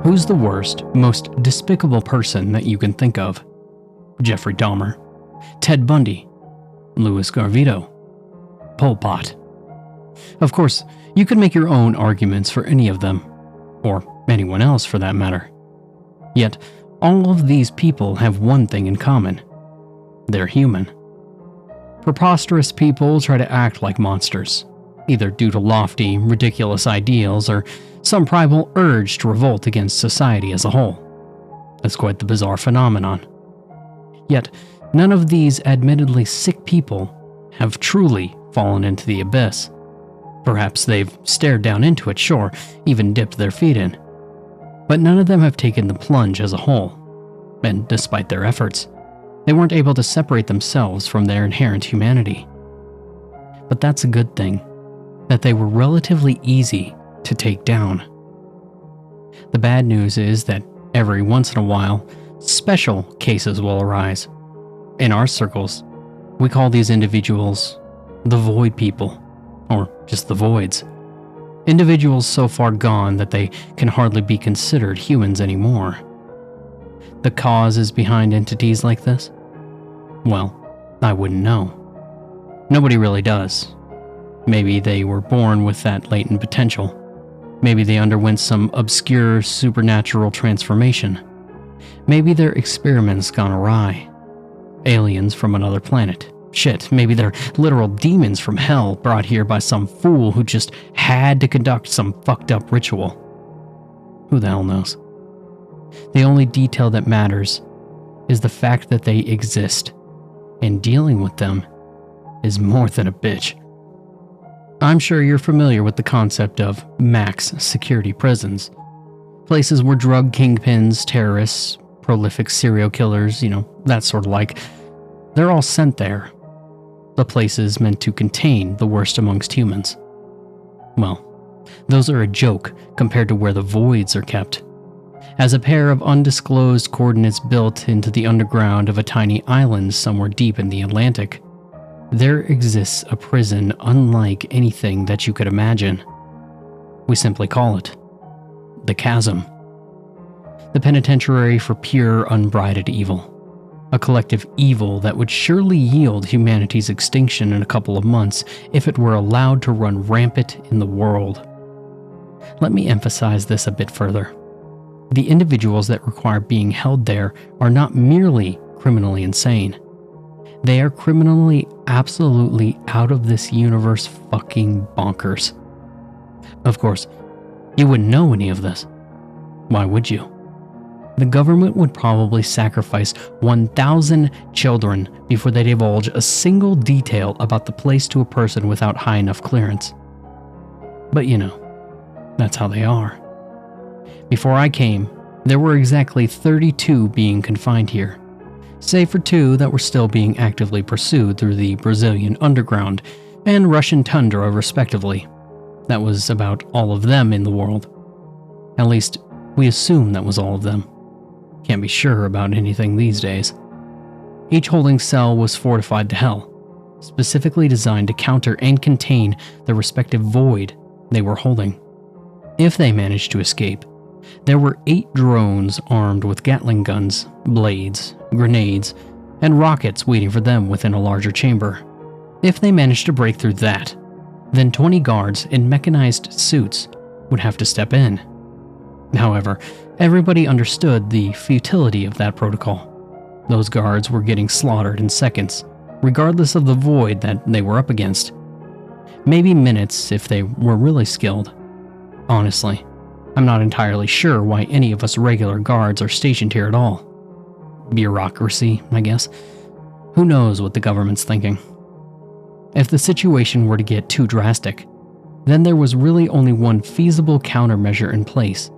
Who's the worst, most despicable person that you can think of? Jeffrey Dahmer, Ted Bundy, Louis Garvito, Pol Pot. Of course, you could make your own arguments for any of them, or anyone else for that matter. Yet, all of these people have one thing in common. They're human. Preposterous people try to act like monsters, either due to lofty, ridiculous ideals or some primal urge to revolt against society as a whole. It's quite the bizarre phenomenon. Yet, none of these admittedly sick people have truly fallen into the abyss. Perhaps they've stared down into it, sure, even dipped their feet in. But none of them have taken the plunge as a whole. And despite their efforts, they weren't able to separate themselves from their inherent humanity. But that's a good thing, that they were relatively easy to take down. The bad news is that every once in a while, special cases will arise. In our circles, we call these individuals the void people, or just the voids. Individuals so far gone that they can hardly be considered humans anymore. The causes behind entities like this? Well, I wouldn't know. Nobody really does. Maybe they were born with that latent potential. Maybe they underwent some obscure supernatural transformation. Maybe their experiments gone awry. Aliens from another planet. Shit, maybe they're literal demons from hell brought here by some fool who just had to conduct some fucked up ritual. Who the hell knows? The only detail that matters is the fact that they exist, and dealing with them is more than a bitch. I'm sure you're familiar with the concept of max security prisons. Places where drug kingpins, terrorists, prolific serial killers, that sort of like, they're all sent there. The places meant to contain the worst amongst humans. Well, those are a joke compared to where the voids are kept. As a pair of undisclosed coordinates built into the underground of a tiny island somewhere deep in the Atlantic, there exists a prison unlike anything that you could imagine. We simply call it the chasm. The penitentiary for pure, unbridled evil. A collective evil that would surely yield humanity's extinction in a couple of months if it were allowed to run rampant in the world. Let me emphasize this a bit further. The individuals that require being held there are not merely criminally insane. They are criminally absolutely out of this universe fucking bonkers. Of course, you wouldn't know any of this. Why would you? The government would probably sacrifice 1,000 children before they'd divulge a single detail about the place to a person without high enough clearance. But that's how they are. Before I came, there were exactly 32 being confined here, save for 2 that were still being actively pursued through the Brazilian underground and Russian tundra respectively. That was about all of them in the world. At least, we assume that was all of them. Can't be sure about anything these days. Each holding cell was fortified to hell, specifically designed to counter and contain the respective void they were holding. If they managed to escape, there were 8 drones armed with Gatling guns, blades, grenades, and rockets waiting for them within a larger chamber. If they managed to break through that, then 20 guards in mechanized suits would have to step in. However, everybody understood the futility of that protocol. Those guards were getting slaughtered in seconds, regardless of the void that they were up against. Maybe minutes if they were really skilled. Honestly, I'm not entirely sure why any of us regular guards are stationed here at all. Bureaucracy, I guess. Who knows what the government's thinking? If the situation were to get too drastic, then there was really only one feasible countermeasure in place.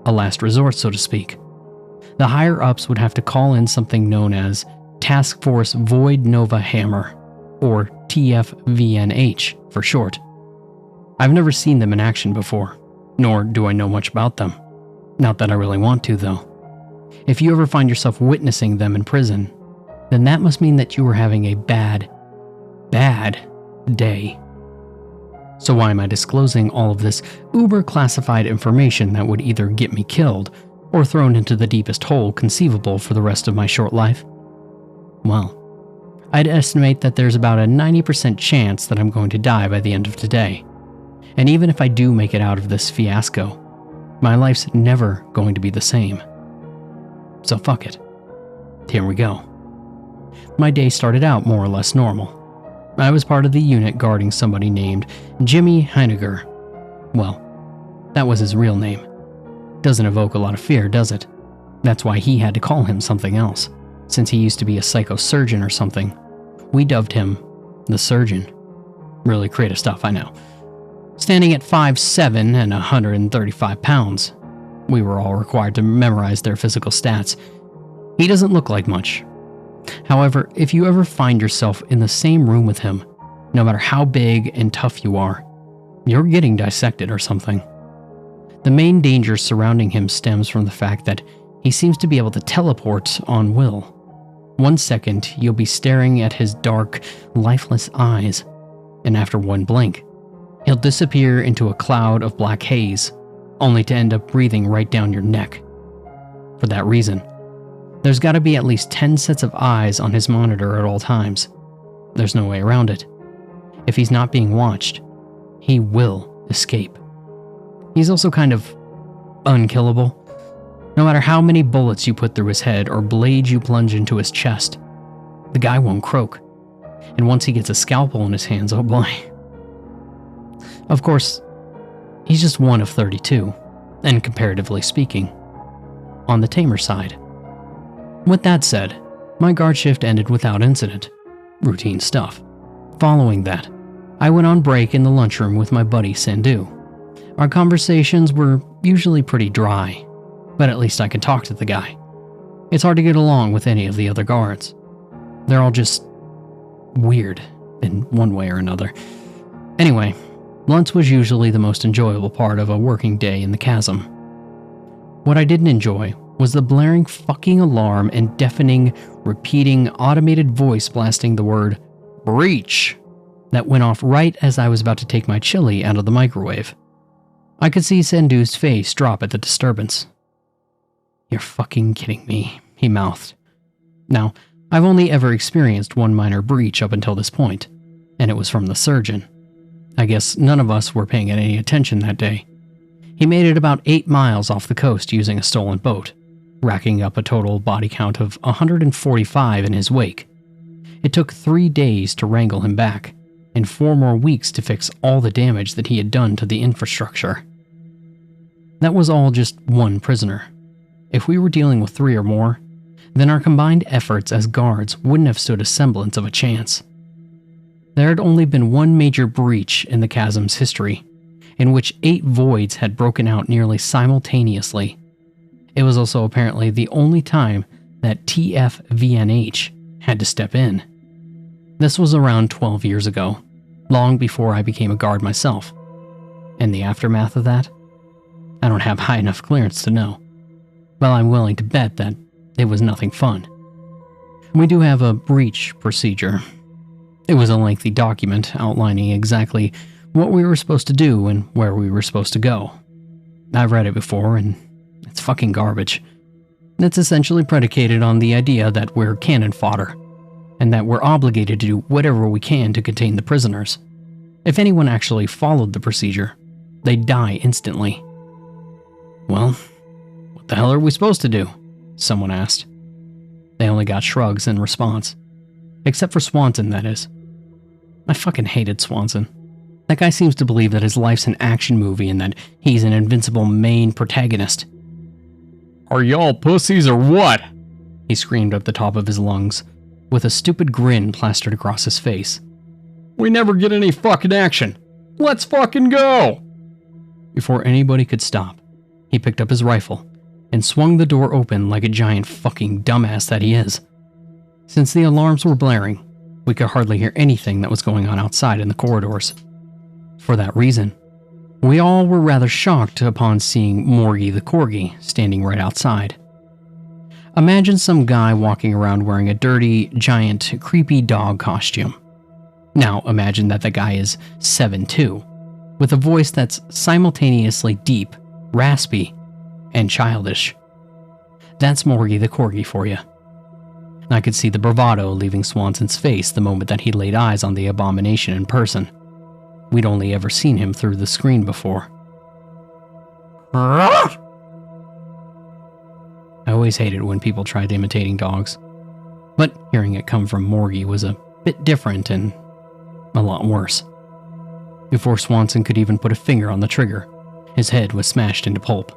A last resort, so to speak. The higher-ups would have to call in something known as Task Force Void Nova Hammer, or TFVNH for short. I've never seen them in action before, nor do I know much about them. Not that I really want to, though. If you ever find yourself witnessing them in prison, then that must mean that you are having a bad day. So why am I disclosing all of this uber-classified information that would either get me killed or thrown into the deepest hole conceivable for the rest of my short life? Well, I'd estimate that there's about a 90% chance that I'm going to die by the end of today. And even if I do make it out of this fiasco, my life's never going to be the same. So fuck it. Here we go. My day started out more or less normal. I was part of the unit guarding somebody named Jimmy Heiniger. Well, that was his real name. Doesn't evoke a lot of fear, does it? That's why he had to call him something else. Since he used to be a psychosurgeon or something, we dubbed him the Surgeon. Really creative stuff, I know. Standing at 5'7" and 135 pounds, we were all required to memorize their physical stats. He doesn't look like much. However, if you ever find yourself in the same room with him, no matter how big and tough you are, you're getting dissected or something. The main danger surrounding him stems from the fact that he seems to be able to teleport on will. 1 second, you'll be staring at his dark, lifeless eyes, and after one blink, he'll disappear into a cloud of black haze, only to end up breathing right down your neck. For that reason, there's got to be at least 10 sets of eyes on his monitor at all times. There's no way around it. If he's not being watched, he will escape. He's also kind of unkillable. No matter how many bullets you put through his head or blades you plunge into his chest, the guy won't croak. And once he gets a scalpel in his hands, oh boy. Of course, he's just one of 32, and comparatively speaking, on the tamer side. With that said, my guard shift ended without incident. Routine stuff. Following that, I went on break in the lunchroom with my buddy Senju. Our conversations were usually pretty dry, but at least I can talk to the guy. It's hard to get along with any of the other guards. They're all just weird in one way or another. Anyway, lunch was usually the most enjoyable part of a working day in the chasm. What I didn't enjoy was the blaring fucking alarm and deafening, repeating automated voice blasting the word breach that went off right as I was about to take my chili out of the microwave. I could see Senju's face drop at the disturbance. "You're fucking kidding me," he mouthed. Now, I've only ever experienced one minor breach up until this point, and it was from the surgeon. I guess none of us were paying any attention that day. He made it about 8 miles off the coast using a stolen boat, racking up a total body count of 145 in his wake. It took 3 days to wrangle him back, and 4 more weeks to fix all the damage that he had done to the infrastructure. That was all just one prisoner. If we were dealing with 3 or more, then our combined efforts as guards wouldn't have stood a semblance of a chance. There had only been one major breach in the chasm's history, in which 8 voids had broken out nearly simultaneously. It was also apparently the only time that TFVNH had to step in. This was around 12 years ago, long before I became a guard myself. And the aftermath of that? I don't have high enough clearance to know. Well, I'm willing to bet that it was nothing fun. We do have a breach procedure. It was a lengthy document outlining exactly what we were supposed to do and where we were supposed to go. I've read it before, and it's fucking garbage. It's essentially predicated on the idea that we're cannon fodder, and that we're obligated to do whatever we can to contain the prisoners. If anyone actually followed the procedure, they'd die instantly. "Well, what the hell are we supposed to do?" someone asked. They only got shrugs in response. Except for Swanson, that is. I fucking hated Swanson. That guy seems to believe that his life's an action movie and that he's an invincible main protagonist. "Are y'all pussies or what?" he screamed at the top of his lungs, with a stupid grin plastered across his face. "We never get any fucking action. Let's fucking go!" Before anybody could stop, he picked up his rifle and swung the door open like a giant fucking dumbass that he is. Since the alarms were blaring, we could hardly hear anything that was going on outside in the corridors. For that reason, we all were rather shocked upon seeing Morgie the Corgi standing right outside. Imagine some guy walking around wearing a dirty, giant, creepy dog costume. Now imagine that the guy is 7'2", with a voice that's simultaneously deep, raspy, and childish. That's Morgie the Corgi for you. I could see the bravado leaving Swanson's face the moment that he laid eyes on the abomination in person. We'd only ever seen him through the screen before. I always hated when people tried imitating dogs, but hearing it come from Morgie was a bit different and a lot worse. Before Swanson could even put a finger on the trigger, his head was smashed into pulp.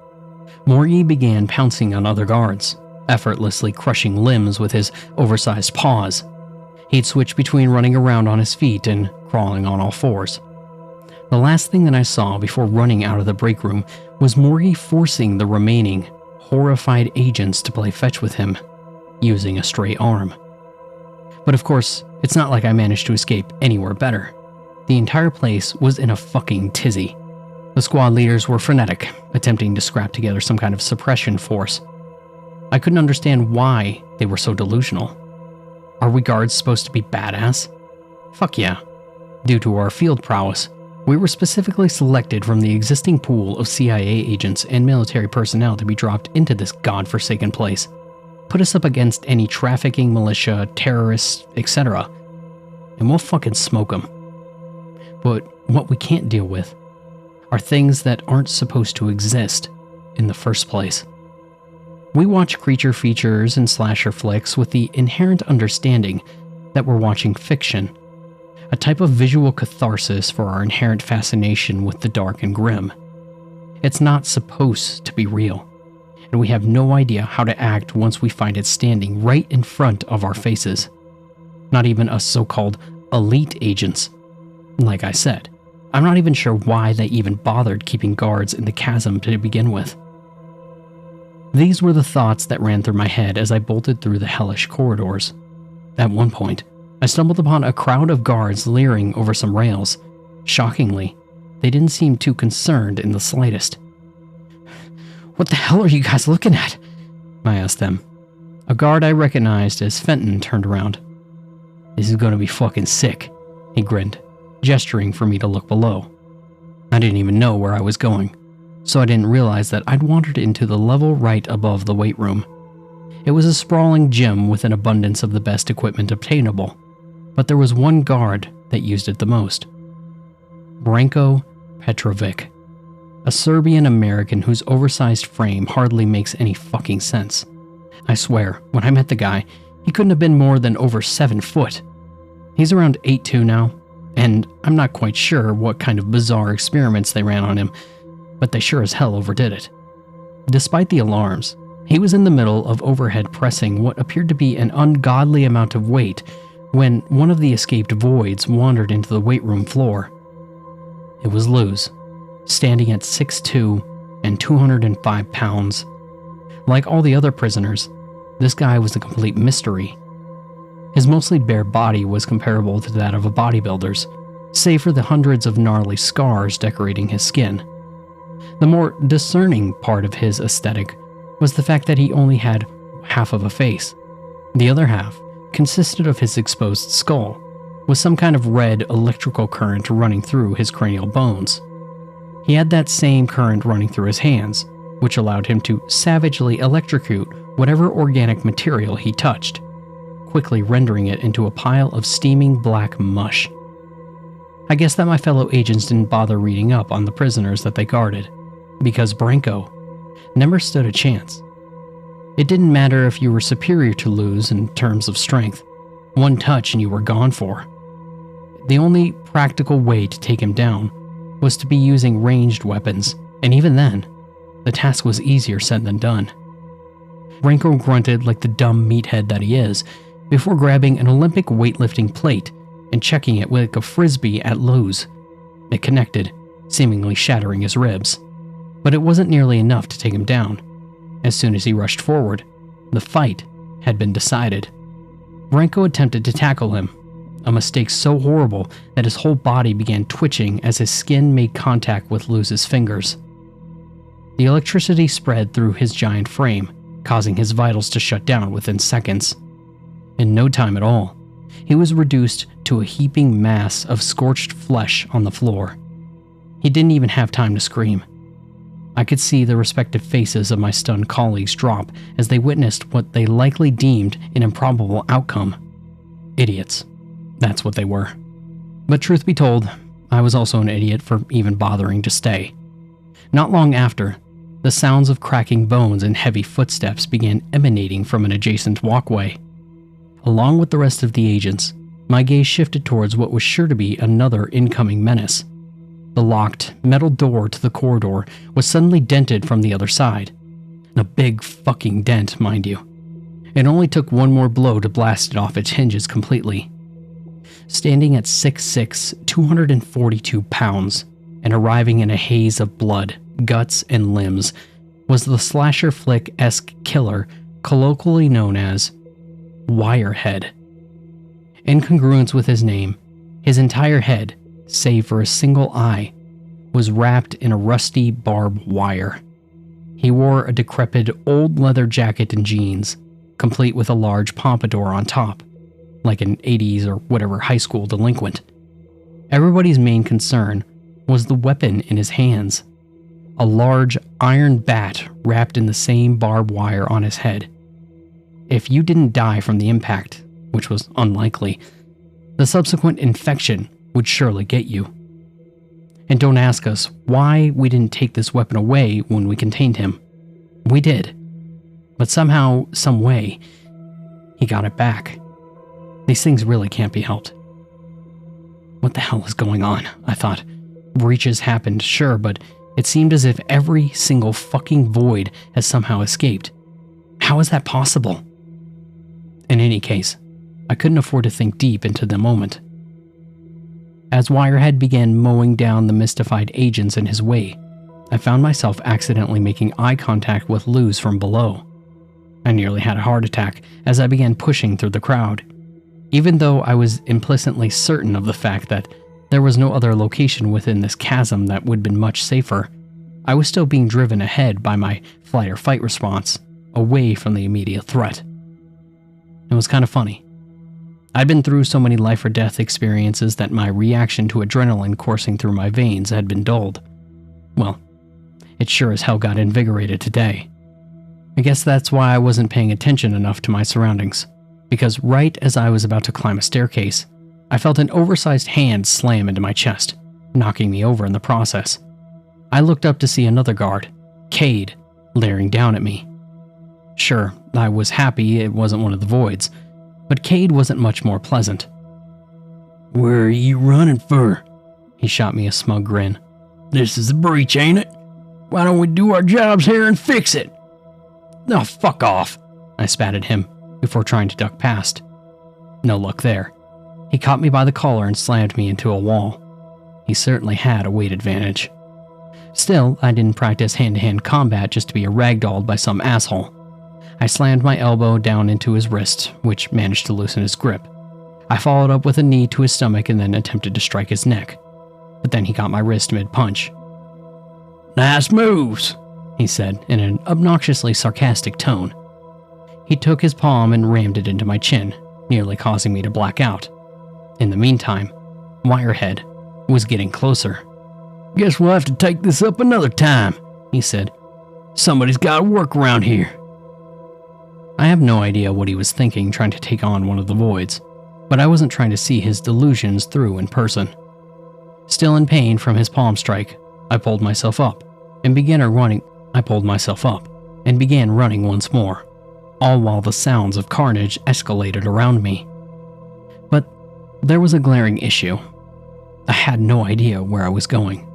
Morgie began pouncing on other guards, effortlessly crushing limbs with his oversized paws. He'd switch between running around on his feet and crawling on all fours. The last thing that I saw before running out of the break room was Morgie forcing the remaining, horrified agents to play fetch with him, using a stray arm. But of course, it's not like I managed to escape anywhere better. The entire place was in a fucking tizzy. The squad leaders were frenetic, attempting to scrap together some kind of suppression force. I couldn't understand why they were so delusional. Are we guards supposed to be badass? Fuck yeah. Due to our field prowess, we were specifically selected from the existing pool of CIA agents and military personnel to be dropped into this godforsaken place. Put us up against any trafficking militia, terrorists, etc., and we'll fucking smoke them. But what we can't deal with are things that aren't supposed to exist in the first place. We watch creature features and slasher flicks with the inherent understanding that we're watching fiction, a type of visual catharsis for our inherent fascination with the dark and grim. It's not supposed to be real, and we have no idea how to act once we find it standing right in front of our faces. Not even us so-called elite agents. Like I said, I'm not even sure why they even bothered keeping guards in the chasm to begin with. These were the thoughts that ran through my head as I bolted through the hellish corridors. At one point, I stumbled upon a crowd of guards leering over some rails. Shockingly, they didn't seem too concerned in the slightest. "What the hell are you guys looking at?" I asked them. A guard I recognized as Fenton turned around. "This is gonna be fucking sick," he grinned, gesturing for me to look below. I didn't even know where I was going, so I didn't realize that I'd wandered into the level right above the weight room. It was a sprawling gym with an abundance of the best equipment obtainable, but there was one guard that used it the most. Branco Petrovic, a Serbian-American whose oversized frame hardly makes any fucking sense. I swear, when I met the guy, he couldn't have been more than over 7 foot. He's around 8'2" now, and I'm not quite sure what kind of bizarre experiments they ran on him, but they sure as hell overdid it. Despite the alarms, he was in the middle of overhead pressing what appeared to be an ungodly amount of weight when one of the escaped voids wandered into the weight room floor. It was Luz, standing at 6'2" and 205 pounds. Like all the other prisoners, this guy was a complete mystery. His mostly bare body was comparable to that of a bodybuilder's, save for the hundreds of gnarly scars decorating his skin. The more discerning part of his aesthetic was the fact that he only had half of a face. The other half consisted of his exposed skull, with some kind of red electrical current running through his cranial bones. He had that same current running through his hands, which allowed him to savagely electrocute whatever organic material he touched, quickly rendering it into a pile of steaming black mush. I guess that my fellow agents didn't bother reading up on the prisoners that they guarded, because Branco never stood a chance. It didn't matter if you were superior to Luz in terms of strength. One touch and you were gone for. The only practical way to take him down was to be using ranged weapons, and even then, the task was easier said than done. Branco grunted like the dumb meathead that he is, before grabbing an Olympic weightlifting plate and checking it like a frisbee at Luz. It connected, seemingly shattering his ribs. But it wasn't nearly enough to take him down. As soon as he rushed forward, the fight had been decided. Branco attempted to tackle him, a mistake so horrible that his whole body began twitching as his skin made contact with Luz's fingers. The electricity spread through his giant frame, causing his vitals to shut down within seconds. In no time at all, he was reduced to a heaping mass of scorched flesh on the floor. He didn't even have time to scream. I could see the respective faces of my stunned colleagues drop as they witnessed what they likely deemed an improbable outcome. Idiots. That's what they were. But truth be told, I was also an idiot for even bothering to stay. Not long after, the sounds of cracking bones and heavy footsteps began emanating from an adjacent walkway. Along with the rest of the agents, my gaze shifted towards what was sure to be another incoming menace. The locked, metal door to the corridor was suddenly dented from the other side. A big fucking dent, mind you. It only took one more blow to blast it off its hinges completely. Standing at 6'6", 242 pounds, and arriving in a haze of blood, guts, and limbs, was the slasher flick-esque killer colloquially known as Wirehead. In congruence with his name, his entire head, save for a single eye, was wrapped in a rusty barbed wire. He wore a decrepit old leather jacket and jeans, complete with a large pompadour on top, like an 80s or whatever high school delinquent. Everybody's main concern was the weapon in his hands, a large iron bat wrapped in the same barbed wire on his head. If you didn't die from the impact, which was unlikely, the subsequent infection would surely get you. And don't ask us why we didn't take this weapon away when we contained him. We did. But somehow, some way, he got it back. These things really can't be helped. What the hell is going on? I thought. Breaches happened, sure, but it seemed as if every single fucking void has somehow escaped. How is that possible? In any case, I couldn't afford to think deep into the moment. As Wirehead began mowing down the mystified agents in his way, I found myself accidentally making eye contact with Luz from below. I nearly had a heart attack as I began pushing through the crowd. Even though I was implicitly certain of the fact that there was no other location within this chasm that would have been much safer, I was still being driven ahead by my flight or fight response, away from the immediate threat. It was kind of funny. I'd been through so many life or death experiences that my reaction to adrenaline coursing through my veins had been dulled. Well, it sure as hell got invigorated today. I guess that's why I wasn't paying attention enough to my surroundings, because right as I was about to climb a staircase, I felt an oversized hand slam into my chest, knocking me over in the process. I looked up to see another guard, Cade, leering down at me. Sure, I was happy it wasn't one of the voids, but Cade wasn't much more pleasant. "Where are you running for?" He shot me a smug grin. "This is a breach, ain't it? Why don't we do our jobs here and fix it?" "No, fuck off," I spat at him before trying to duck past. No luck there. He caught me by the collar and slammed me into a wall. He certainly had a weight advantage. Still, I didn't practice hand-to-hand combat just to be ragdolled by some asshole. I slammed my elbow down into his wrist, which managed to loosen his grip. I followed up with a knee to his stomach and then attempted to strike his neck. But then he got my wrist mid-punch. "Nice moves," he said in an obnoxiously sarcastic tone. He took his palm and rammed it into my chin, nearly causing me to black out. In the meantime, Wirehead was getting closer. "Guess we'll have to take this up another time," he said. "Somebody's got to work around here." I have no idea what he was thinking trying to take on one of the voids, but I wasn't trying to see his delusions through in person. Still in pain from his palm strike, I pulled myself up and began running once more, all while the sounds of carnage escalated around me. But there was a glaring issue. I had no idea where I was going.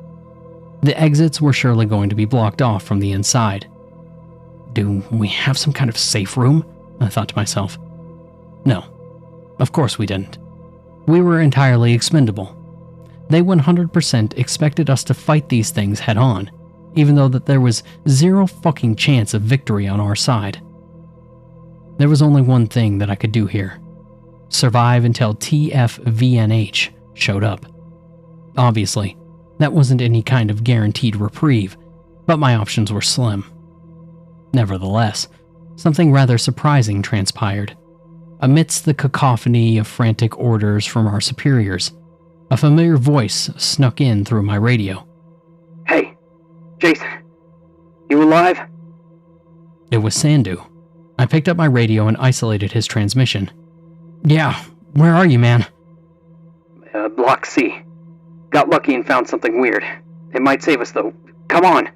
The exits were surely going to be blocked off from the inside. Do we have some kind of safe room? I thought to myself. No, of course we didn't. We were entirely expendable. They 100% expected us to fight these things head on, even though that there was zero fucking chance of victory on our side. There was only one thing that I could do here. Survive until TFVNH showed up. Obviously, that wasn't any kind of guaranteed reprieve, but my options were slim. Nevertheless, something rather surprising transpired. Amidst the cacophony of frantic orders from our superiors, a familiar voice snuck in through my radio. You alive? It was Senju. I picked up my radio and isolated his transmission. Yeah, where are you, man? Block C. Got lucky and found something weird. It might save us, though. Come on!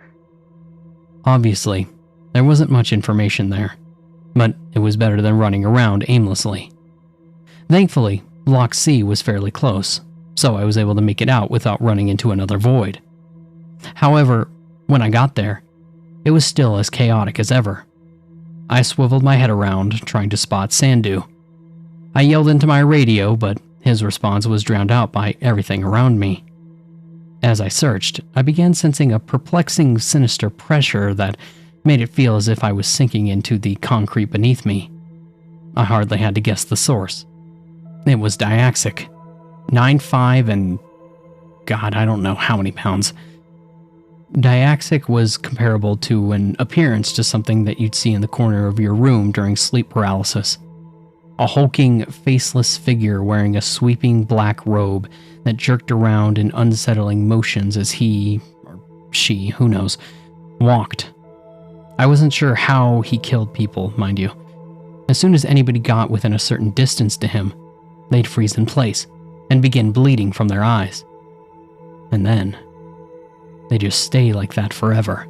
Obviously, there wasn't much information there, but it was better than running around aimlessly. Thankfully, Block C was fairly close, so I was able to make it out without running into another void. However, when I got there, it was still as chaotic as ever. I swiveled my head around, trying to spot Senju. I yelled into my radio, but his response was drowned out by everything around me. As I searched, I began sensing a perplexing, sinister pressure that made it feel as if I was sinking into the concrete beneath me. I hardly had to guess the source. It was Diaxic. 9'5" and... God, I don't know how many pounds. Diaxic was comparable to an appearance to something that you'd see in the corner of your room during sleep paralysis. A hulking, faceless figure wearing a sweeping black robe that jerked around in unsettling motions as he, or she, who knows, walked. I wasn't sure how he killed people, mind you. As soon as anybody got within a certain distance to him, they'd freeze in place and begin bleeding from their eyes. And then, they just stay like that forever.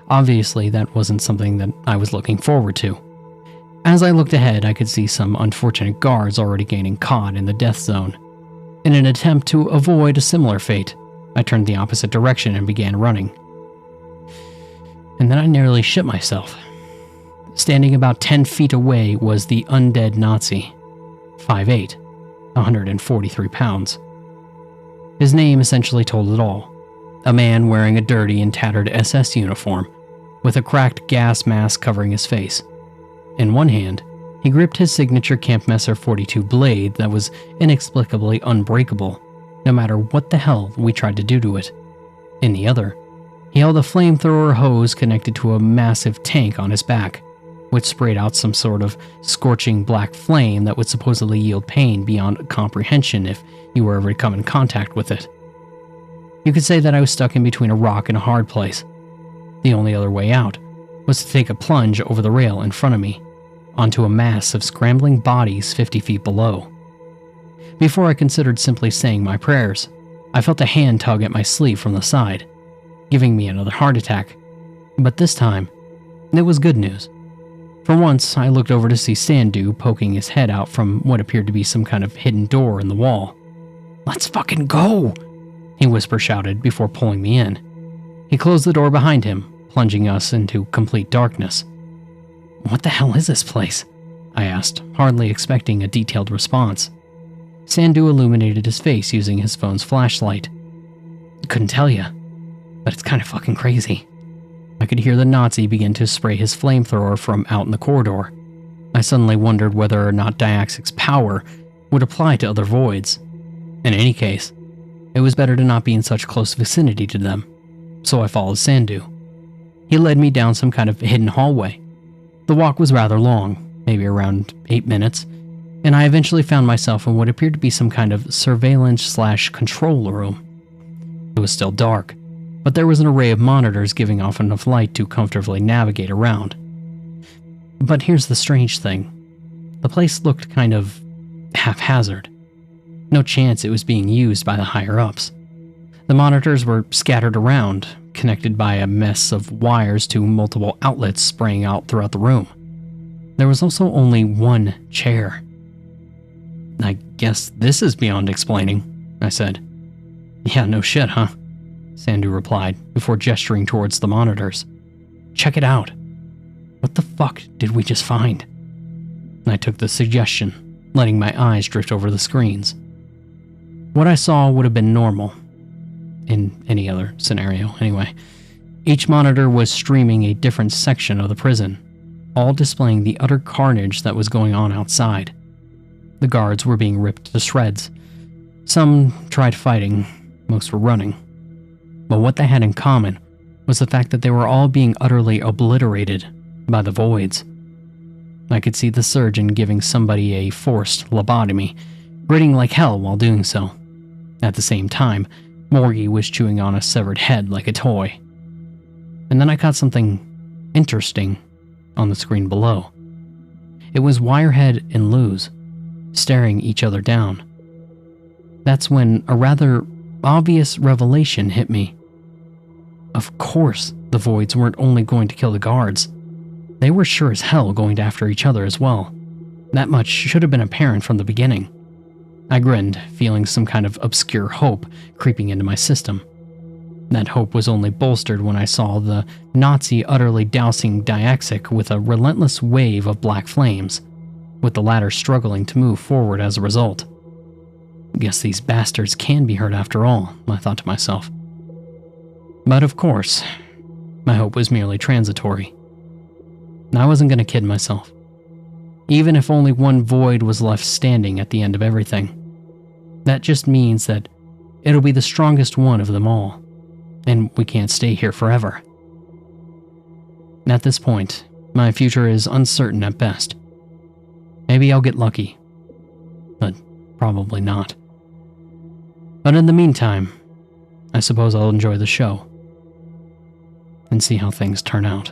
Obviously, that wasn't something that I was looking forward to. As I looked ahead, I could see some unfortunate guards already gaining caught in the death zone. In an attempt to avoid a similar fate, I turned the opposite direction and began running. And then I nearly shit myself. Standing about 10 feet away was the undead Nazi, 5'8", 143 pounds. His name essentially told it all. A man wearing a dirty and tattered SS uniform, with a cracked gas mask covering his face. In one hand, he gripped his signature Kampfmesser 42 blade that was inexplicably unbreakable, no matter what the hell we tried to do to it. In the other, he held a flamethrower hose connected to a massive tank on his back, which sprayed out some sort of scorching black flame that would supposedly yield pain beyond comprehension if you were ever to come in contact with it. You could say that I was stuck in between a rock and a hard place. The only other way out was to take a plunge over the rail in front of me, onto a mass of scrambling bodies 50 feet below. Before I considered simply saying my prayers, I felt a hand tug at my sleeve from the side, giving me another heart attack. But this time, it was good news. For once, I looked over to see Senju poking his head out from what appeared to be some kind of hidden door in the wall. "Let's fucking go!" he whisper-shouted before pulling me in. He closed the door behind him, plunging us into complete darkness. "What the hell is this place?" I asked, hardly expecting a detailed response. Senju illuminated his face using his phone's flashlight. "Couldn't tell you, but it's kind of fucking crazy." I could hear the Nazi begin to spray his flamethrower from out in the corridor. I suddenly wondered whether or not Diaxic's power would apply to other voids. In any case, it was better to not be in such close vicinity to them, so I followed Senju. He led me down some kind of hidden hallway. The walk was rather long, maybe around 8 minutes, and I eventually found myself in what appeared to be some kind of surveillance/control room. It was still dark, but there was an array of monitors giving off enough light to comfortably navigate around. But here's the strange thing. The place looked kind of haphazard. No chance it was being used by the higher-ups. The monitors were scattered around, connected by a mess of wires to multiple outlets spraying out throughout the room. There was also only one chair. "I guess this is beyond explaining," I said. "Yeah, no shit, huh?" Senju replied, before gesturing towards the monitors. "Check it out. What the fuck did we just find?" I took the suggestion, letting my eyes drift over the screens. What I saw would have been normal. In any other scenario, anyway. Each monitor was streaming a different section of the prison, all displaying the utter carnage that was going on outside. The guards were being ripped to shreds. Some tried fighting, most were running. But what they had in common was the fact that they were all being utterly obliterated by the voids. I could see the surgeon giving somebody a forced lobotomy, gritting like hell while doing so. At the same time, Morgie was chewing on a severed head like a toy. And then I caught something interesting on the screen below. It was Wirehead and Luz staring each other down. That's when a rather obvious revelation hit me. Of course, the Voids weren't only going to kill the guards. They were sure as hell going after each other as well. That much should have been apparent from the beginning. I grinned, feeling some kind of obscure hope creeping into my system. That hope was only bolstered when I saw the Nazi utterly dousing Diaxic with a relentless wave of black flames, with the latter struggling to move forward as a result. Guess these bastards can be hurt after all, I thought to myself. But of course, my hope was merely transitory. I wasn't going to kid myself. Even if only one Void was left standing at the end of everything, that just means that it'll be the strongest one of them all, and we can't stay here forever. At this point, my future is uncertain at best. Maybe I'll get lucky, but probably not. But in the meantime, I suppose I'll enjoy the show and see how things turn out.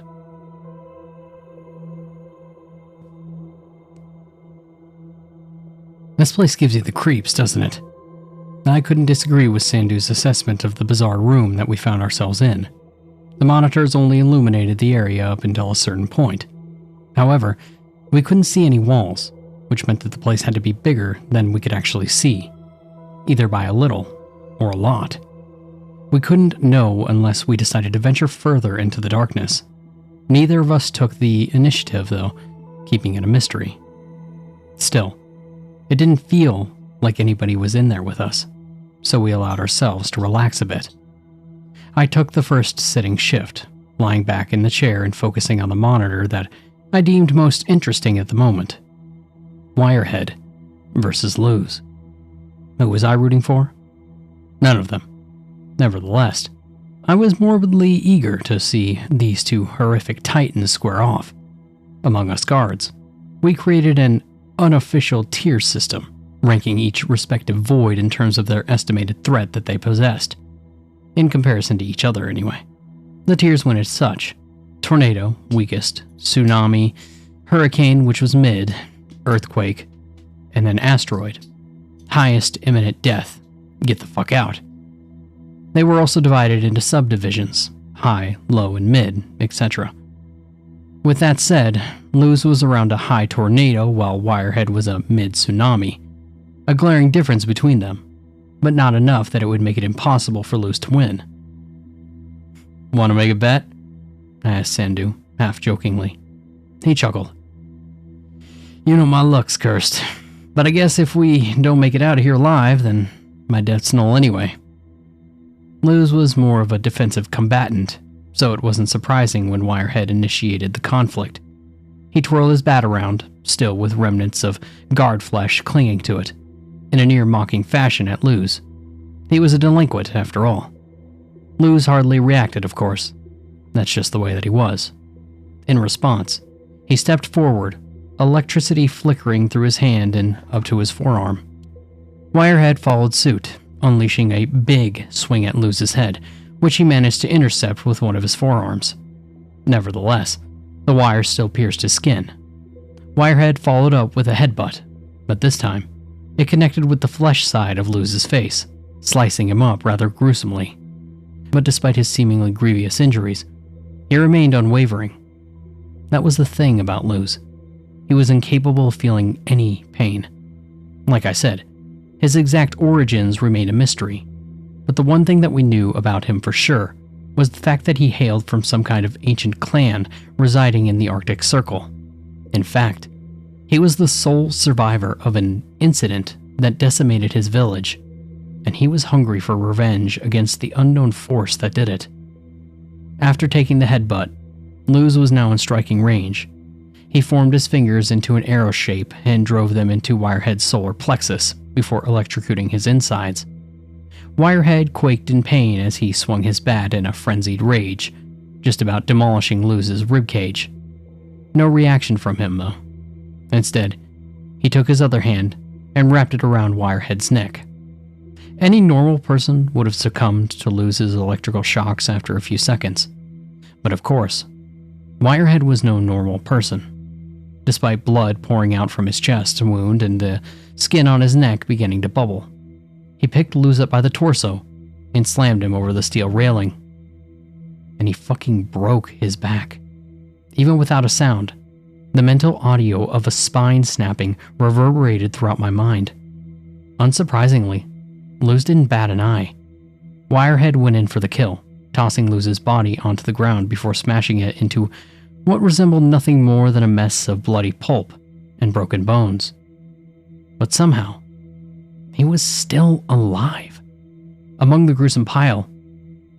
This place gives you the creeps, doesn't it? I couldn't disagree with Senju's assessment of the bizarre room that we found ourselves in. The monitors only illuminated the area up until a certain point. However, we couldn't see any walls, which meant that the place had to be bigger than we could actually see, either by a little or a lot. We couldn't know unless we decided to venture further into the darkness. Neither of us took the initiative, though, keeping it a mystery. Still, it didn't feel like anybody was in there with us, so we allowed ourselves to relax a bit. I took the first sitting shift, lying back in the chair and focusing on the monitor that I deemed most interesting at the moment. Wirehead versus Luz. Who was I rooting for? None of them. Nevertheless, I was morbidly eager to see these two horrific titans square off. Among us guards, we created an unofficial tier system, ranking each respective Void in terms of their estimated threat that they possessed, in comparison to each other anyway. The tiers went as such: Tornado, weakest; Tsunami; Hurricane, which was mid; Earthquake; and then Asteroid. Highest imminent death. Get the fuck out. They were also divided into subdivisions: high, low, and mid, etc. With that said, Luz was around a high tornado while Wirehead was a mid-tsunami. A glaring difference between them, but not enough that it would make it impossible for Luz to win. "Want to make a bet?" I asked Senju, half-jokingly. He chuckled. "You know my luck's cursed, but I guess if we don't make it out of here alive, then my death's null anyway." Luz was more of a defensive combatant, so it wasn't surprising when Wirehead initiated the conflict. He twirled his bat around, still with remnants of guard flesh clinging to it, in a near-mocking fashion at Luz. He was a delinquent, after all. Luz hardly reacted, of course. That's just the way that he was. In response, he stepped forward, electricity flickering through his hand and up to his forearm. Wirehead followed suit, unleashing a big swing at Luz's head, which he managed to intercept with one of his forearms. Nevertheless, the wire still pierced his skin. Wirehead followed up with a headbutt, but this time, it connected with the flesh side of Luz's face, slicing him up rather gruesomely. But despite his seemingly grievous injuries, he remained unwavering. That was the thing about Luz. He was incapable of feeling any pain. Like I said, his exact origins remained a mystery, but the one thing that we knew about him for sure was the fact that he hailed from some kind of ancient clan residing in the Arctic Circle. In fact, he was the sole survivor of an incident that decimated his village, and he was hungry for revenge against the unknown force that did it. After taking the headbutt, Luz was now in striking range. He formed his fingers into an arrow shape and drove them into Wirehead's solar plexus before electrocuting his insides. Wirehead quaked in pain as he swung his bat in a frenzied rage, just about demolishing Luz's ribcage. No reaction from him, though. Instead, he took his other hand and wrapped it around Wirehead's neck. Any normal person would have succumbed to Luz's electrical shocks after a few seconds, But of course, Wirehead was no normal person. Despite blood pouring out from his chest wound and the skin on his neck beginning to bubble, he picked Luz up by the torso and slammed him over the steel railing. And he fucking broke his back. Even without a sound, the mental audio of a spine snapping reverberated throughout my mind. Unsurprisingly, Luz didn't bat an eye. Wirehead went in for the kill, tossing Luz's body onto the ground before smashing it into what resembled nothing more than a mess of bloody pulp and broken bones. But somehow, he was still alive. Among the gruesome pile,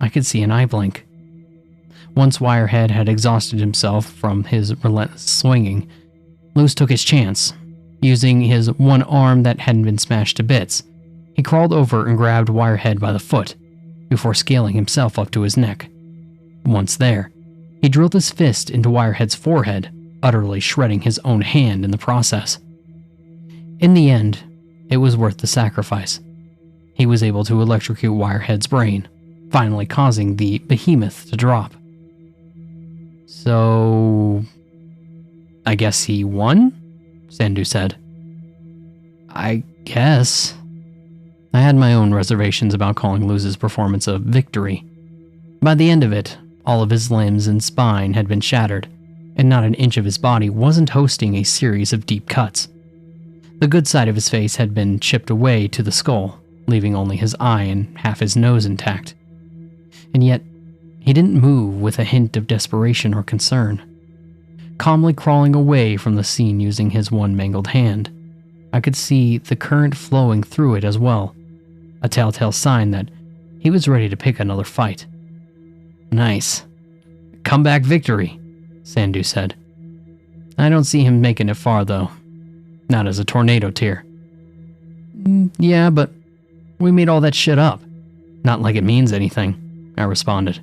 I could see an eye blink. Once Wirehead had exhausted himself from his relentless swinging, Luz took his chance. Using his one arm that hadn't been smashed to bits, he crawled over and grabbed Wirehead by the foot, before scaling himself up to his neck. Once there, he drilled his fist into Wirehead's forehead, utterly shredding his own hand in the process. In the end, it was worth the sacrifice. He was able to electrocute Wirehead's brain, finally causing the behemoth to drop. So, I guess he won? Senju said. I guess. I had my own reservations about calling Luz's performance a victory. By the end of it, all of his limbs and spine had been shattered, and not an inch of his body wasn't hosting a series of deep cuts. The good side of his face had been chipped away to the skull, leaving only his eye and half his nose intact. And yet, he didn't move with a hint of desperation or concern. Calmly crawling away from the scene using his one mangled hand, I could see the current flowing through it as well, a telltale sign that he was ready to pick another fight. Nice. Comeback victory, Senju said. I don't see him making it far, though. Not as a tornado tier. Yeah, but we made all that shit up. Not like it means anything, I responded.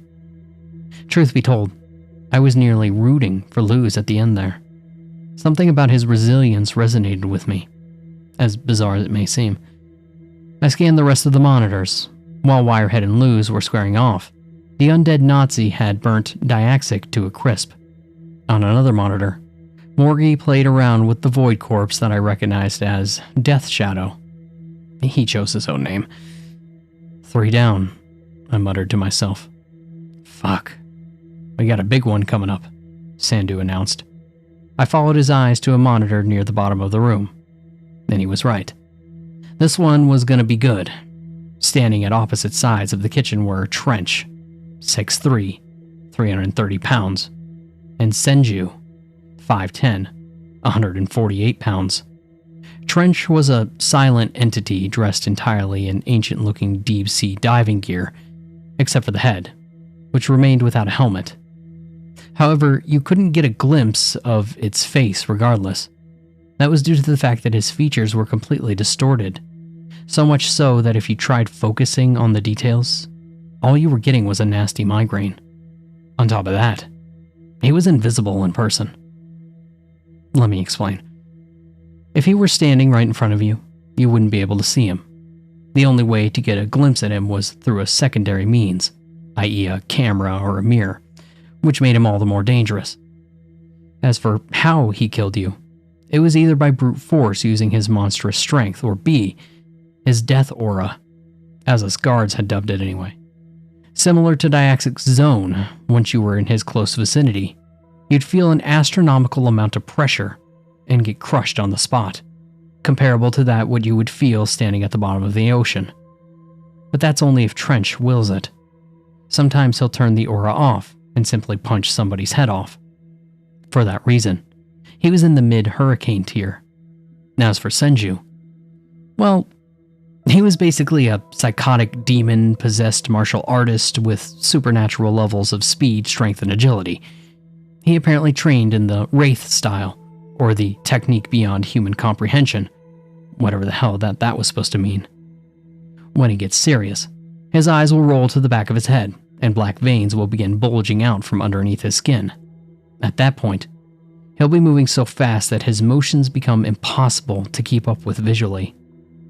Truth be told, I was nearly rooting for Luz at the end there. Something about his resilience resonated with me, as bizarre as it may seem. I scanned the rest of the monitors. While Wirehead and Luz were squaring off, the undead Nazi had burnt Diaxic to a crisp. On another monitor, Morgie played around with the void corpse that I recognized as Death Shadow. He chose his own name. 3 down, I muttered to myself. Fuck. We got a big one coming up, Senju announced. I followed his eyes to a monitor near the bottom of the room. And he was right. This one was gonna be good. Standing at opposite sides of the kitchen were Trench, 6'3", 330 pounds, and Senju, 5'10", 148 pounds. Trench was a silent entity dressed entirely in ancient-looking deep-sea diving gear, except for the head, which remained without a helmet. However, you couldn't get a glimpse of its face regardless. That was due to the fact that his features were completely distorted, so much so that if you tried focusing on the details, all you were getting was a nasty migraine. On top of that, he was invisible in person. Let me explain. If he were standing right in front of you, you wouldn't be able to see him. The only way to get a glimpse at him was through a secondary means, i.e. a camera or a mirror, which made him all the more dangerous. As for how he killed you, it was either by brute force using his monstrous strength, or B, his death aura, as us guards had dubbed it anyway. Similar to Diaxic's zone, once you were in his close vicinity, you'd feel an astronomical amount of pressure and get crushed on the spot, comparable to that what you would feel standing at the bottom of the ocean. But that's only if Trench wills it. Sometimes he'll turn the aura off and simply punch somebody's head off. For that reason, he was in the mid-hurricane tier. As for Senju, well, he was basically a psychotic demon-possessed martial artist with supernatural levels of speed, strength, and agility. He apparently trained in the Wraith style, or the technique beyond human comprehension, whatever the hell that was supposed to mean. When he gets serious, his eyes will roll to the back of his head, and black veins will begin bulging out from underneath his skin. At that point, he'll be moving so fast that his motions become impossible to keep up with visually,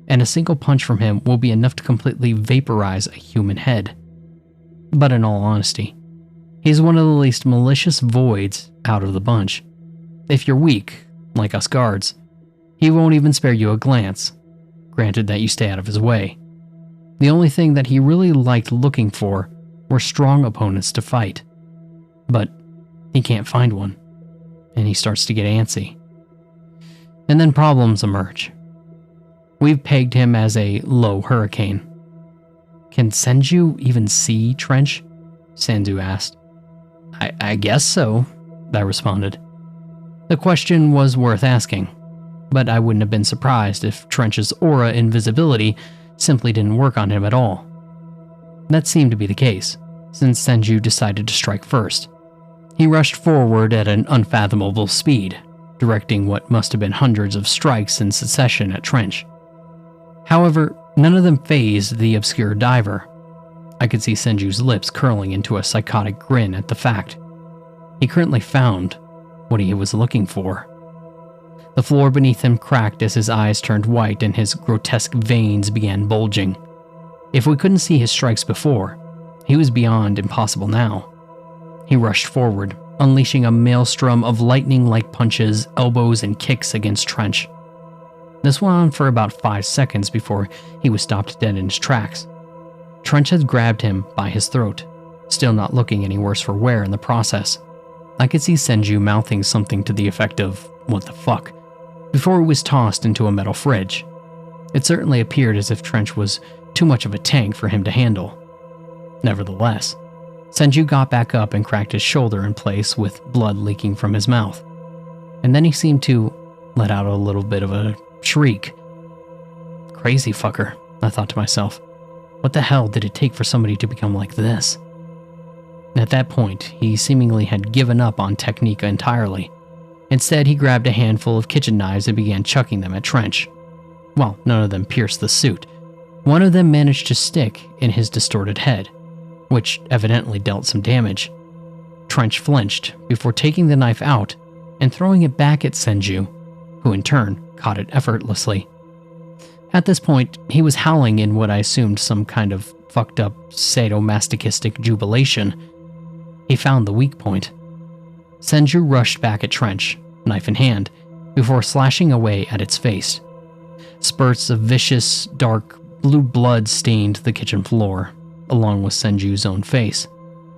and a single punch from him will be enough to completely vaporize a human head. But in all honesty, He's one of the least malicious voids out of the bunch. If you're weak, like us guards, he won't even spare you a glance, granted that you stay out of his way. The only thing that he really liked looking for were strong opponents to fight. But he can't find one, and he starts to get antsy. And then problems emerge. We've pegged him as a low hurricane. Can Senju even see Trench? Senju asked. I guess so, I responded. The question was worth asking, but I wouldn't have been surprised if Trench's aura invisibility simply didn't work on him at all. That seemed to be the case, since Senju decided to strike first. He rushed forward at an unfathomable speed, directing what must have been hundreds of strikes in succession at Trench. However, none of them fazed the obscure diver. I could see Senju's lips curling into a psychotic grin at the fact. He currently found what he was looking for. The floor beneath him cracked as his eyes turned white and his grotesque veins began bulging. If we couldn't see his strikes before, he was beyond impossible now. He rushed forward, unleashing a maelstrom of lightning-like punches, elbows, and kicks against Trench. This went on for about 5 seconds before he was stopped dead in his tracks. Trench had grabbed him by his throat, still not looking any worse for wear in the process. I could see Senju mouthing something to the effect of, "What the fuck?" before he was tossed into a metal fridge. It certainly appeared as if Trench was too much of a tank for him to handle. Nevertheless, Senju got back up and cracked his shoulder in place with blood leaking from his mouth. And then he seemed to let out a little bit of a shriek. Crazy fucker, I thought to myself. What the hell did it take for somebody to become like this? At that point, he seemingly had given up on technique entirely. Instead, he grabbed a handful of kitchen knives and began chucking them at Trench. While none of them pierced the suit, one of them managed to stick in his distorted head, which evidently dealt some damage. Trench flinched before taking the knife out and throwing it back at Senju, who in turn caught it effortlessly. At this point, he was howling in what I assumed some kind of fucked up sadomasochistic jubilation. He found the weak point. Senju rushed back at Trench, knife in hand, before slashing away at its face. Spurts of vicious, dark blue blood stained the kitchen floor, along with Senju's own face.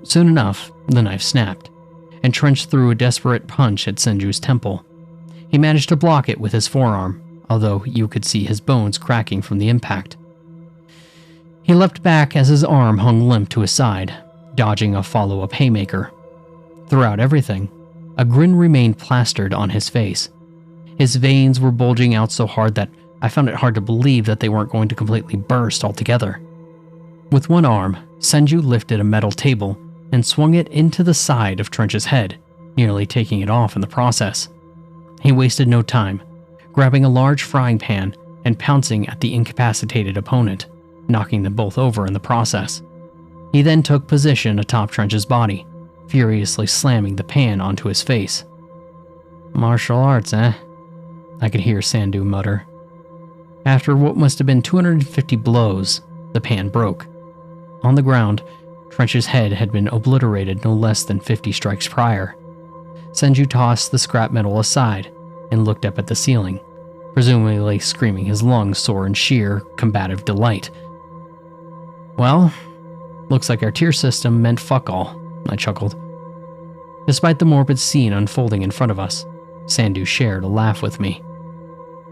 Soon enough, the knife snapped, and Trench threw a desperate punch at Senju's temple. He managed to block it with his forearm, although you could see his bones cracking from the impact. He leapt back as his arm hung limp to his side, dodging a follow-up haymaker. Throughout everything, a grin remained plastered on his face. His veins were bulging out so hard that I found it hard to believe that they weren't going to completely burst altogether. With one arm, Senju lifted a metal table and swung it into the side of Trench's head, nearly taking it off in the process. He wasted no time, grabbing a large frying pan and pouncing at the incapacitated opponent, knocking them both over in the process. He then took position atop Trench's body, furiously slamming the pan onto his face. "Martial arts, eh?" I could hear Senju mutter. After what must have been 250 blows, the pan broke. On the ground, Trench's head had been obliterated no less than 50 strikes prior. Senju tossed the scrap metal aside and looked up at the ceiling, presumably screaming his lungs sore in sheer, combative delight. "Well, looks like our tier system meant fuck all," I chuckled. Despite the morbid scene unfolding in front of us, Senju shared a laugh with me.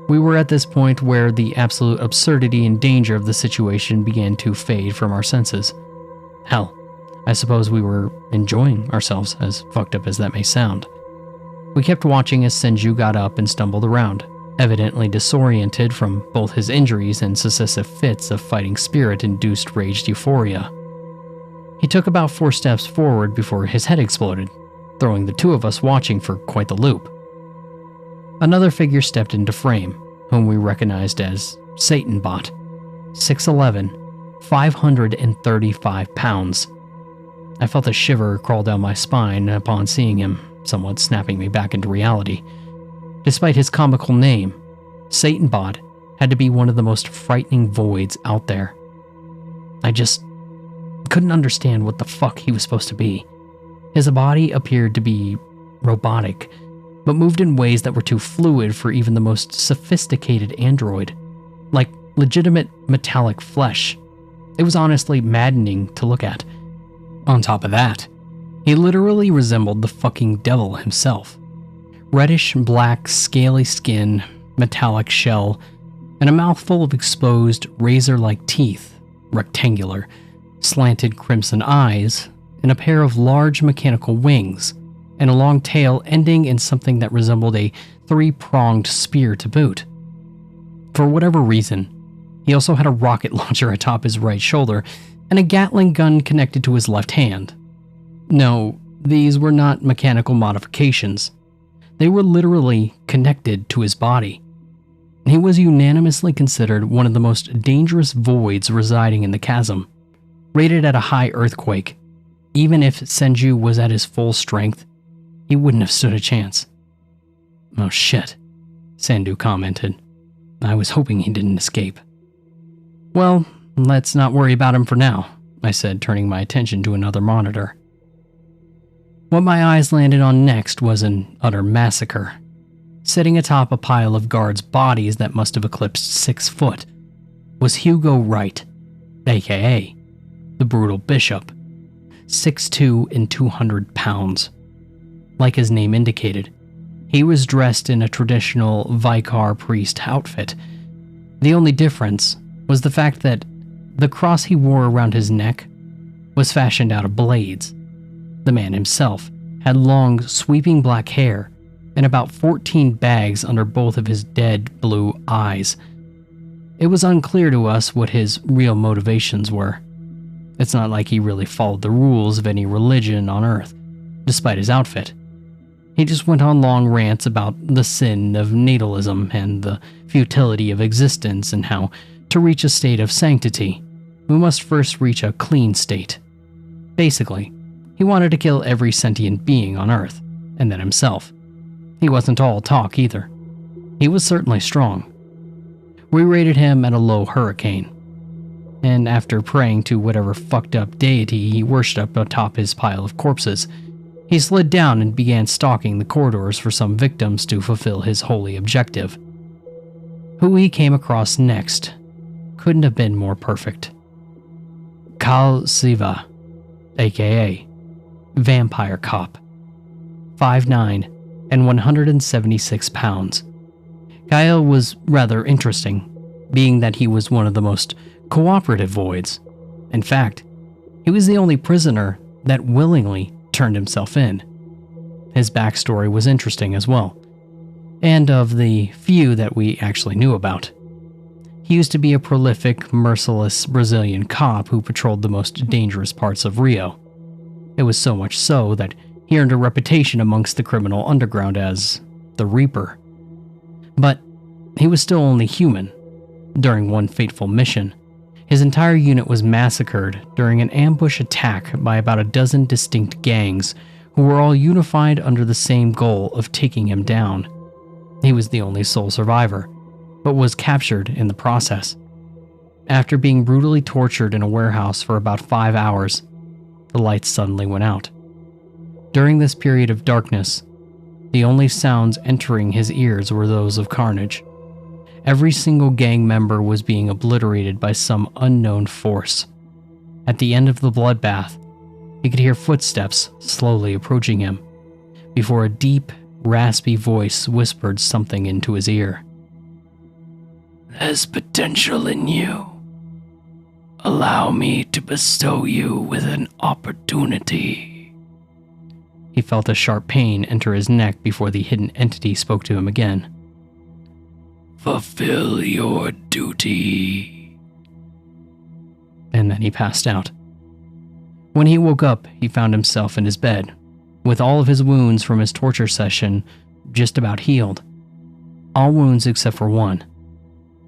We were at this point where the absolute absurdity and danger of the situation began to fade from our senses. Hell, I suppose we were enjoying ourselves, as fucked up as that may sound. We kept watching as Senju got up and stumbled around, evidently disoriented from both his injuries and successive fits of fighting spirit-induced raged euphoria. He took about 4 steps forward before his head exploded, throwing the two of us watching for quite the loop. Another figure stepped into frame, whom we recognized as Satanbot, 6'11", 535 pounds. I felt a shiver crawl down my spine upon seeing him, somewhat snapping me back into reality. Despite his comical name, Satanbot had to be one of the most frightening voids out there. I just couldn't understand what the fuck he was supposed to be. His body appeared to be robotic, but moved in ways that were too fluid for even the most sophisticated android, like legitimate metallic flesh. It was honestly maddening to look at. On top of that, he literally resembled the fucking devil himself. Reddish black, scaly skin, metallic shell, and a mouthful of exposed, razor-like teeth, rectangular, slanted crimson eyes, and a pair of large mechanical wings, and a long tail ending in something that resembled a three-pronged spear to boot. For whatever reason, he also had a rocket launcher atop his right shoulder and a Gatling gun connected to his left hand. No, these were not mechanical modifications. They were literally connected to his body. He was unanimously considered one of the most dangerous voids residing in the chasm, rated at a high earthquake. Even if Senju was at his full strength, he wouldn't have stood a chance. "Oh shit," Senju commented. "I was hoping he didn't escape." "Well, let's not worry about him for now," I said, turning my attention to another monitor. What my eyes landed on next was an utter massacre. Sitting atop a pile of guards' bodies that must have eclipsed 6 foot was Hugo Wright, aka the Brutal Bishop, 6'2" and 200 pounds. Like his name indicated, he was dressed in a traditional Vicar priest outfit. The only difference was the fact that the cross he wore around his neck was fashioned out of blades. The man himself had long, sweeping black hair and about 14 bags under both of his dead blue eyes. It was unclear to us what his real motivations were. It's not like he really followed the rules of any religion on Earth, despite his outfit. He just went on long rants about the sin of natalism and the futility of existence and how, to reach a state of sanctity, we must first reach a clean state. Basically, he wanted to kill every sentient being on Earth, and then himself. He wasn't all talk either. He was certainly strong. We rated him at a low hurricane, and after praying to whatever fucked up deity he worshipped atop his pile of corpses, he slid down and began stalking the corridors for some victims to fulfill his holy objective. Who he came across next couldn't have been more perfect. Kal Siva, aka Vampire Cop, 5'9" and 176 pounds. Kyle was rather interesting, being that he was one of the most cooperative voids. In fact, he was the only prisoner that willingly turned himself in. His backstory was interesting as well, and of the few that we actually knew about. He used to be a prolific, merciless Brazilian cop who patrolled the most dangerous parts of Rio. It was so much so that he earned a reputation amongst the criminal underground as the Reaper. But he was still only human. During one fateful mission, his entire unit was massacred during an ambush attack by about a dozen distinct gangs who were all unified under the same goal of taking him down. He was the only sole survivor, but was captured in the process. After being brutally tortured in a warehouse for about 5 hours, the lights suddenly went out. During this period of darkness, the only sounds entering his ears were those of carnage. Every single gang member was being obliterated by some unknown force. At the end of the bloodbath, he could hear footsteps slowly approaching him, before a deep, raspy voice whispered something into his ear. "There's potential in you. Allow me to bestow you with an opportunity." He felt a sharp pain enter his neck before the hidden entity spoke to him again. "Fulfill your duty." And then he passed out. When he woke up, he found himself in his bed, with all of his wounds from his torture session just about healed. All wounds except for one,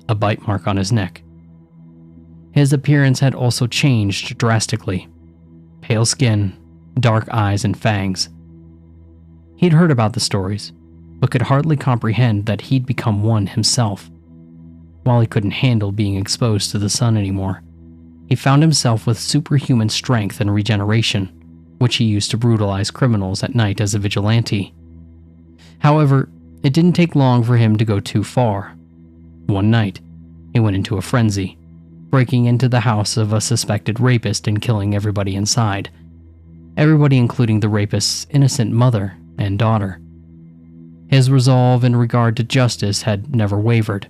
a bite mark on his neck. His appearance had also changed drastically. Pale skin, dark eyes, and fangs. He'd heard about the stories, but could hardly comprehend that he'd become one himself. While he couldn't handle being exposed to the sun anymore, he found himself with superhuman strength and regeneration, which he used to brutalize criminals at night as a vigilante. However, it didn't take long for him to go too far. One night, he went into a frenzy, breaking into the house of a suspected rapist and killing everybody inside. Everybody including the rapist's innocent mother and daughter. His resolve in regard to justice had never wavered,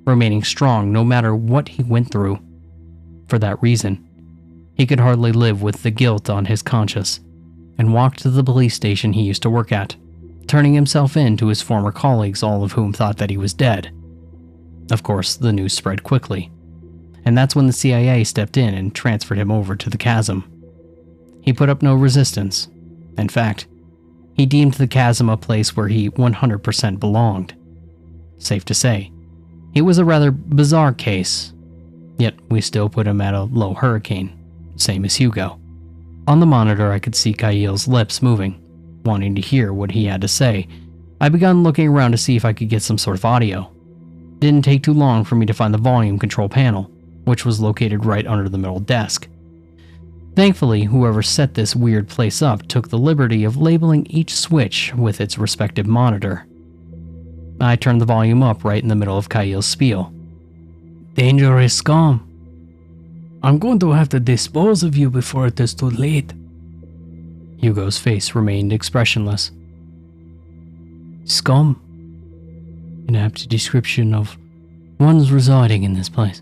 remaining strong no matter what he went through. For that reason, he could hardly live with the guilt on his conscience, and walked to the police station he used to work at, turning himself in to his former colleagues, all of whom thought that he was dead. Of course, the news spread quickly, and that's when the CIA stepped in and transferred him over to the chasm. He put up no resistance. In fact, he deemed the chasm a place where he 100% belonged. Safe to say, he was a rather bizarre case, yet we still put him at a low hurricane, same as Hugo. On the monitor, I could see Khalil's lips moving, wanting to hear what he had to say. I began looking around to see if I could get some sort of audio. Didn't take too long for me to find the volume control panel, which was located right under the middle desk. Thankfully, whoever set this weird place up took the liberty of labeling each switch with its respective monitor. I turned the volume up right in the middle of Khalil's spiel. Dangerous scum. I'm going to have to dispose of you before it is too late. Hugo's face remained expressionless. Scum. An apt description of one's residing in this place.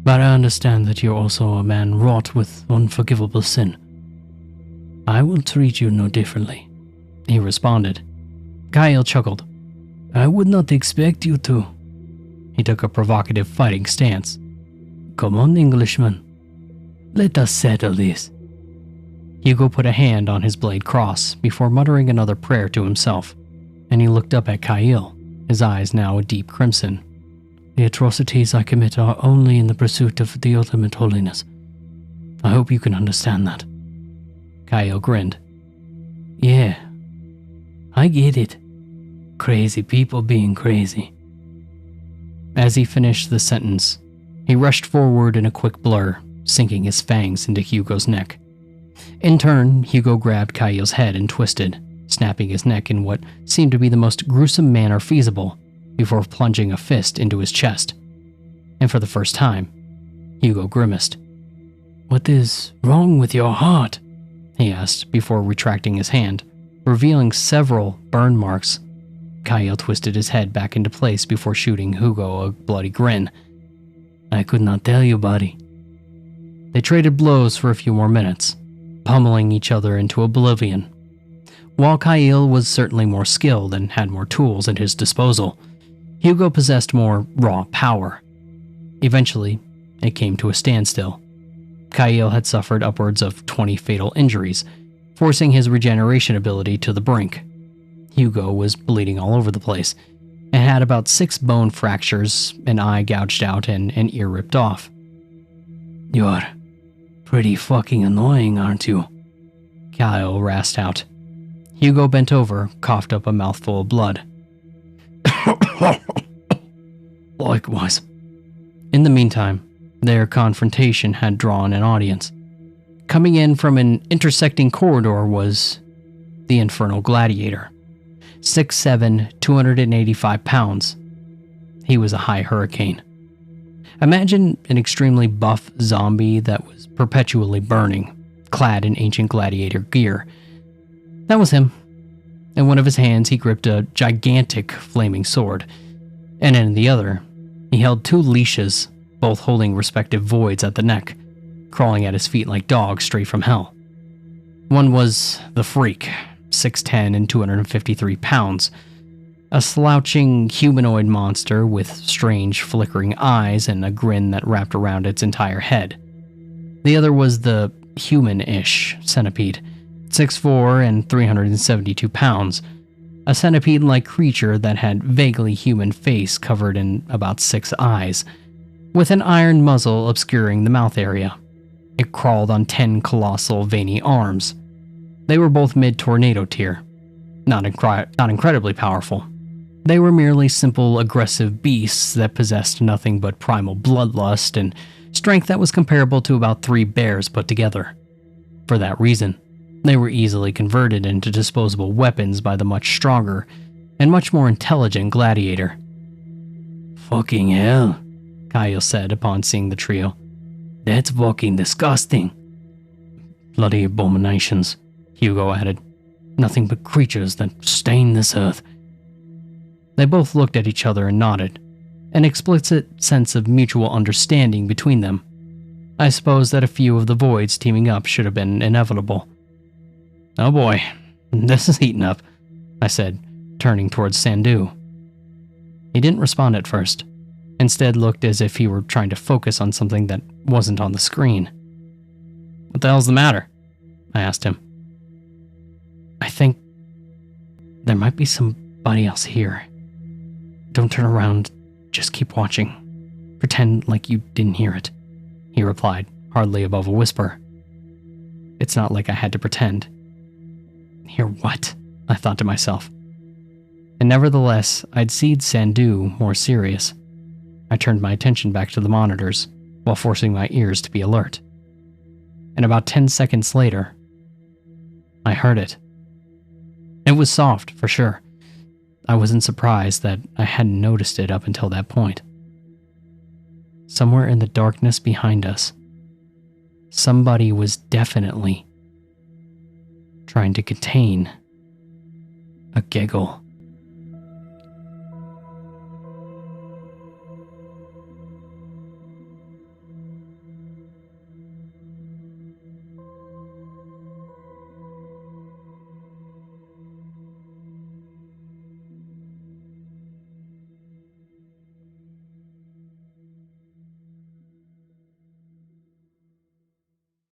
But I understand that you're also a man wrought with unforgivable sin. I will treat you no differently, he responded. Khalil chuckled. I would not expect you to. He took a provocative fighting stance. Come on, Englishman. Let us settle this. Hugo put a hand on his blade cross before muttering another prayer to himself, and he looked up at Khalil, his eyes now a deep crimson. The atrocities I commit are only in the pursuit of the ultimate holiness. I hope you can understand that. Khalil grinned. Yeah, I get it. Crazy people being crazy. As he finished the sentence, he rushed forward in a quick blur, sinking his fangs into Hugo's neck. In turn, Hugo grabbed Khalil's head and twisted, snapping his neck in what seemed to be the most gruesome manner feasible, before plunging a fist into his chest. And for the first time, Hugo grimaced. What is wrong with your heart? He asked before retracting his hand, revealing several burn marks. Khalil twisted his head back into place before shooting Hugo a bloody grin. I could not tell you, buddy. They traded blows for a few more minutes, pummeling each other into oblivion. While Khalil was certainly more skilled and had more tools at his disposal, Hugo possessed more raw power. Eventually, it came to a standstill. Khalil had suffered upwards of 20 fatal injuries, forcing his regeneration ability to the brink. Hugo was bleeding all over the place, and had about 6 bone fractures, an eye gouged out, and an ear ripped off. You're pretty fucking annoying, aren't you? Khalil rasped out. Hugo bent over, coughed up a mouthful of blood. Likewise. In the meantime, their confrontation had drawn an audience. Coming in from an intersecting corridor was the Infernal Gladiator. 6'7", 285 pounds. He was a high hurricane. Imagine an extremely buff zombie that was perpetually burning, clad in ancient gladiator gear. That was him. In one of his hands, he gripped a gigantic flaming sword, and in the other, he held 2 leashes, both holding respective voids at the neck, crawling at his feet like dogs straight from hell. One was the Freak, 6'10" and 253 pounds, a slouching humanoid monster with strange flickering eyes and a grin that wrapped around its entire head. The other was the human-ish centipede, 6'4" and 372 pounds, a centipede-like creature that had vaguely human face covered in about 6 eyes, with an iron muzzle obscuring the mouth area. It crawled on 10 colossal veiny arms. They were both mid-tornado tier, not incredibly powerful. They were merely simple, aggressive beasts that possessed nothing but primal bloodlust and strength that was comparable to about 3 bears put together. For that reason, They were easily converted into disposable weapons by the much stronger and much more intelligent gladiator. Fucking hell, Kyle said upon seeing the trio. That's fucking disgusting. Bloody abominations, Hugo added. Nothing but creatures that stain this earth. They both looked at each other and nodded, an explicit sense of mutual understanding between them. I suppose that a few of the voids teaming up should have been inevitable. Oh boy, this is heating up, I said, turning towards Senju. He didn't respond at first, instead looked as if he were trying to focus on something that wasn't on the screen. What the hell's the matter? I asked him. I think there might be somebody else here. Don't turn around, just keep watching. Pretend like you didn't hear it, he replied, hardly above a whisper. It's not like I had to pretend. Hear what? I thought to myself. And nevertheless, I'd seen Senju more serious. I turned my attention back to the monitors, while forcing my ears to be alert. And about 10 seconds later, I heard it. It was soft, for sure. I wasn't surprised that I hadn't noticed it up until that point. Somewhere in the darkness behind us, somebody was definitely trying to contain a giggle.